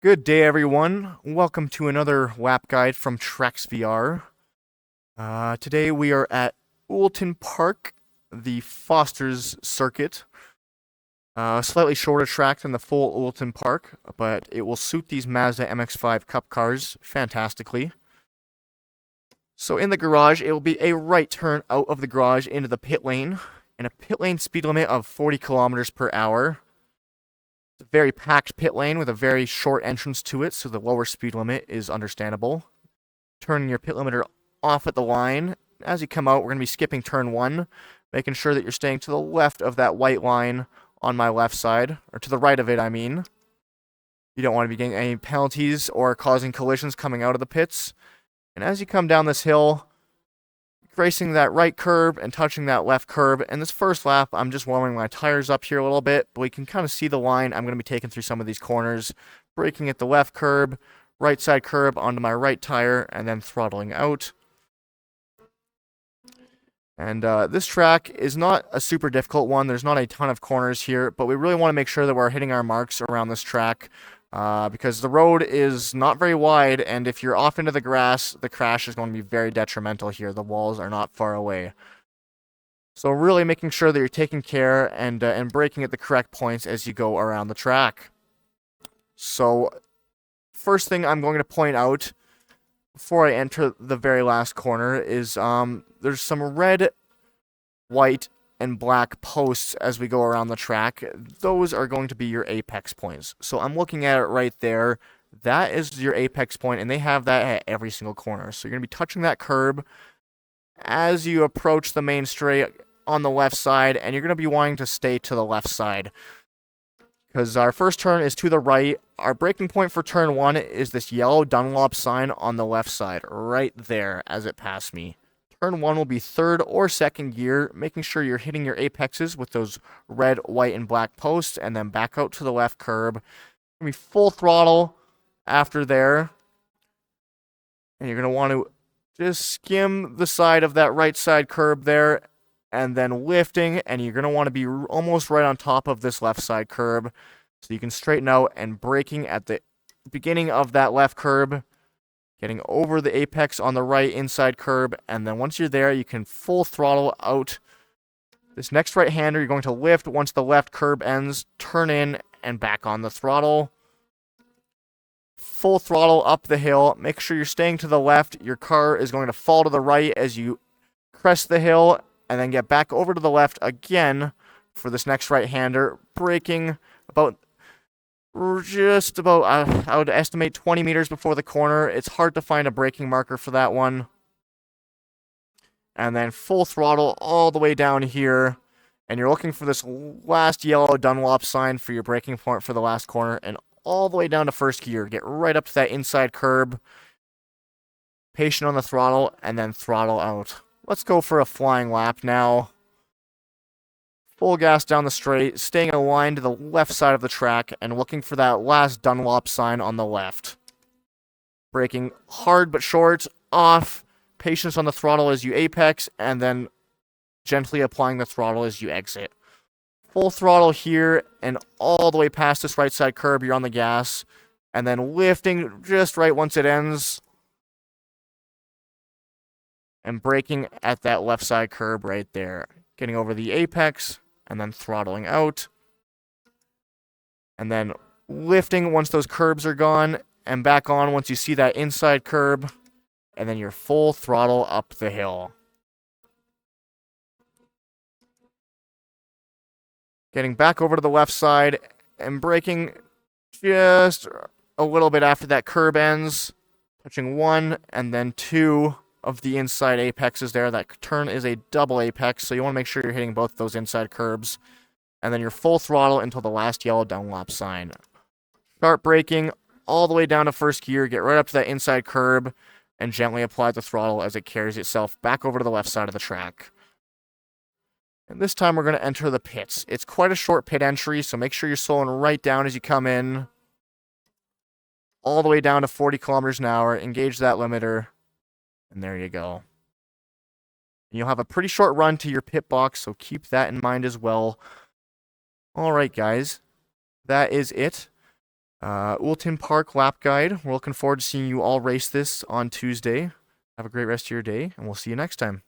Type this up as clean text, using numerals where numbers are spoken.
Good day, everyone. Welcome to another lap guide from Trex VR. Today we are at Oulton Park, the Foster's Circuit. Slightly shorter track than the full Oulton Park, but it will suit these Mazda MX-5 Cup cars fantastically. So in the garage, it will be a right turn out of the garage into the pit lane, and a pit lane speed limit of 40 kilometers per hour. It's a very packed pit lane with a very short entrance to it, so the lower speed limit is understandable. Turning your pit limiter off at the line. As you come out, we're going to be skipping turn 1, making sure that you're staying to the left of that white line on my left side, or to the right of it, I mean. You don't want to be getting any penalties or causing collisions coming out of the pits. And as you come down this hill, racing that right curb and touching that left curb. And this first lap, I'm just warming my tires up here a little bit, but we can kind of see the line. I'm going to be taking through some of these corners, braking at the left curb, right side curb onto my right tire, and then throttling out. And this track is not a super difficult one. There's not a ton of corners here, but we really want to make sure that we're hitting our marks around this track. Because the road is not very wide, and if you're off into the grass, the crash is going to be very detrimental here. The walls are not far away. So really making sure that you're taking care and braking at the correct points as you go around the track. So first thing I'm going to point out before I enter the very last corner is there's some red, white, and black posts as we go around the track. Those are going to be your apex points. So I'm looking at it right there. That is your apex point, and they have that at every single corner. So you're going to be touching that curb as you approach the main straight on the left side, and you're going to be wanting to stay to the left side. Because our first turn is to the right. Our braking point for turn 1 is this yellow Dunlop sign on the left side, right there as it passed me. Turn 1 will be third or second gear, making sure you're hitting your apexes with those red, white, and black posts, and then back out to the left curb. Gonna be full throttle after there. And you're going to want to just skim the side of that right side curb there, and then lifting, and you're going to want to be almost right on top of this left side curb, so you can straighten out and braking at the beginning of that left curb, getting over the apex on the right inside curb, and then once you're there, you can full throttle out. This next right-hander, you're going to lift once the left curb ends, turn in, and back on the throttle. Full throttle up the hill. Make sure you're staying to the left. Your car is going to fall to the right as you crest the hill, and then get back over to the left again for this next right-hander, braking about just about, I would estimate 20 meters before the corner. It's hard to find a braking marker for that one. And then full throttle all the way down here. And you're looking for this last yellow Dunlop sign for your braking point for the last corner. And all the way down to first gear. Get right up to that inside curb. Patient on the throttle, and then throttle out. Let's go for a flying lap now. Full gas down the straight, staying aligned to the left side of the track, and looking for that last Dunlop sign on the left. Braking hard but short, off, patience on the throttle as you apex, and then gently applying the throttle as you exit. Full throttle here, and all the way past this right side curb, you're on the gas, and then lifting just right once it ends, and braking at that left side curb right there. Getting over the apex, and then throttling out, and then lifting once those curbs are gone, and back on once you see that inside curb, and then your full throttle up the hill. Getting back over to the left side, and braking just a little bit after that curb ends, touching 1 and then 2 of the inside apexes there. That turn is a double apex, so you want to make sure you're hitting both those inside curbs. And then your full throttle until the last yellow Dunlop sign. Start braking all the way down to first gear, get right up to that inside curb, and gently apply the throttle as it carries itself back over to the left side of the track. And this time we're going to enter the pits. It's quite a short pit entry, so make sure you're slowing right down as you come in. All the way down to 40 kilometers an hour. Engage that limiter. And there you go. You'll have a pretty short run to your pit box, so keep that in mind as well. Alright, guys. That is it. Oulton Park Lap Guide. We're looking forward to seeing you all race this on Tuesday. Have a great rest of your day, and we'll see you next time.